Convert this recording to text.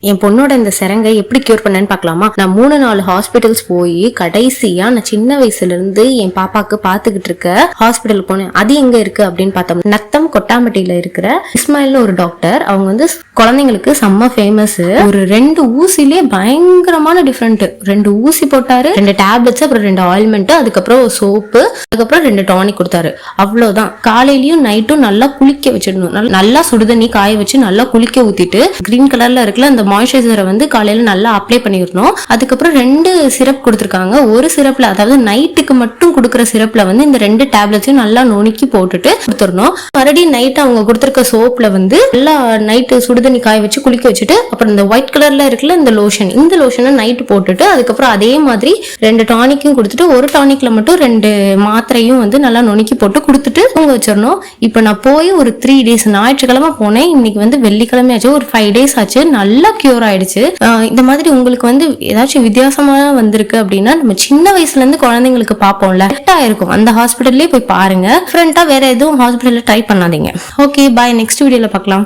என் பொண்ணோட இந்த சிரங்கை எப்படி கியூர் பண்ணேன்னு பார்க்கலாமா? நான் 3-4 ஹாஸ்பிட்டல்ஸ் போய் கடைசியா நான் சின்ன வயசுல இருந்து என் பாப்பாக்கு பாத்துக்கிட்டு இருக்க ஹாஸ்பிட்டல் போனேன். அது எங்க இருக்கு அப்படின்னு பார்த்தோம், நத்தம் கொட்டாம்பட்டியில இருக்கிற இஸ்மாயில்னு ஒரு டாக்டர். அவங்க வந்து குழந்தைங்களுக்கு செம்ம ஃபேமஸ். ஒரு 2 ஊசிலே பயங்கரமான டிஃபரெண்ட். 2 ஊசி போட்டாரு, 2 டேப்லெட்ஸ், அப்புறம் 2 ஆயில்மெண்ட், அதுக்கப்புறம் சோப்பு, அதுக்கப்புறம் 2 டானிக் கொடுத்தாரு. அவ்வளவுதான். காலையிலயும் நைட்டும் நல்லா குளிக்க வச்சிடணும். நல்லா சுடுதண்ணி காய வச்சு நல்லா குளிக்க ஊத்திட்டு கிரீன் கலர்ல இருக்குல்ல அந்த மாய்ஸ்சரைசரை வந்து காலையில நல்லா அப்ளை பண்ணிடணும். அதுக்கப்புறம் 2 சிரப் கொடுத்துருக்காங்க. ஒரு சிரப்ல, அதாவது நைட்டுக்கு மட்டும் கொடுக்குற சிரப்ல வந்து இந்த 2 டேப்லெட்ஸையும் நல்லா நுணுக்கி போட்டுட்டு கொடுத்துடணும். மறுபடியும் நைட் அவங்க கொடுத்துருக்க சோப்ல வந்து நல்லா நைட்டு சுடுதண்ணி காய வச்சு குளிக்க வச்சுட்டு, அப்புறம் இந்த ஒயிட் கலர்ல இருக்குல்ல இந்த லோஷன், இந்த லோஷனை நைட்டு போட்டுட்டு, அதுக்கப்புறம் அதே மாதிரி 2 டானிக்கும் கொடுத்துட்டு, ஒரு டானிக்ல மட்டும் 2 மாத்திரையும் வந்து நல்லா நுணுக்கி போட்டு கொடுத்துட்டு தூங்க வச்சிடணும். இப்போ நான் போய் ஒரு 3 டேஸ், ஞாயிற்றுக்கிழமை போனேன், இன்னைக்கு வந்து வெள்ளிக்கிழமை ஆச்சு, ஒரு 5 டேஸ் ஆச்சு, நல்லா கியூர் ஆயிடுச்சு. இந்த மாதிரி உங்களுக்கு வந்து ஏதாச்சும் வித்தியாசமா வந்திருக்கு அப்படின்னா, நம்ம சின்ன வயசுல இருந்து குழந்தைங்களுக்கு பார்ப்போம்ல, கரெக்டா இருக்கும். அந்த ஹாஸ்பிட்டல்லே போய் பாருங்க. டிஃபரெண்டா வேற எதுவும் ஹாஸ்பிட்டல்ல ட்ரை பண்ணாதீங்க. ஓகே, பாய். நெக்ஸ்ட் வீடியோல பார்க்கலாம்.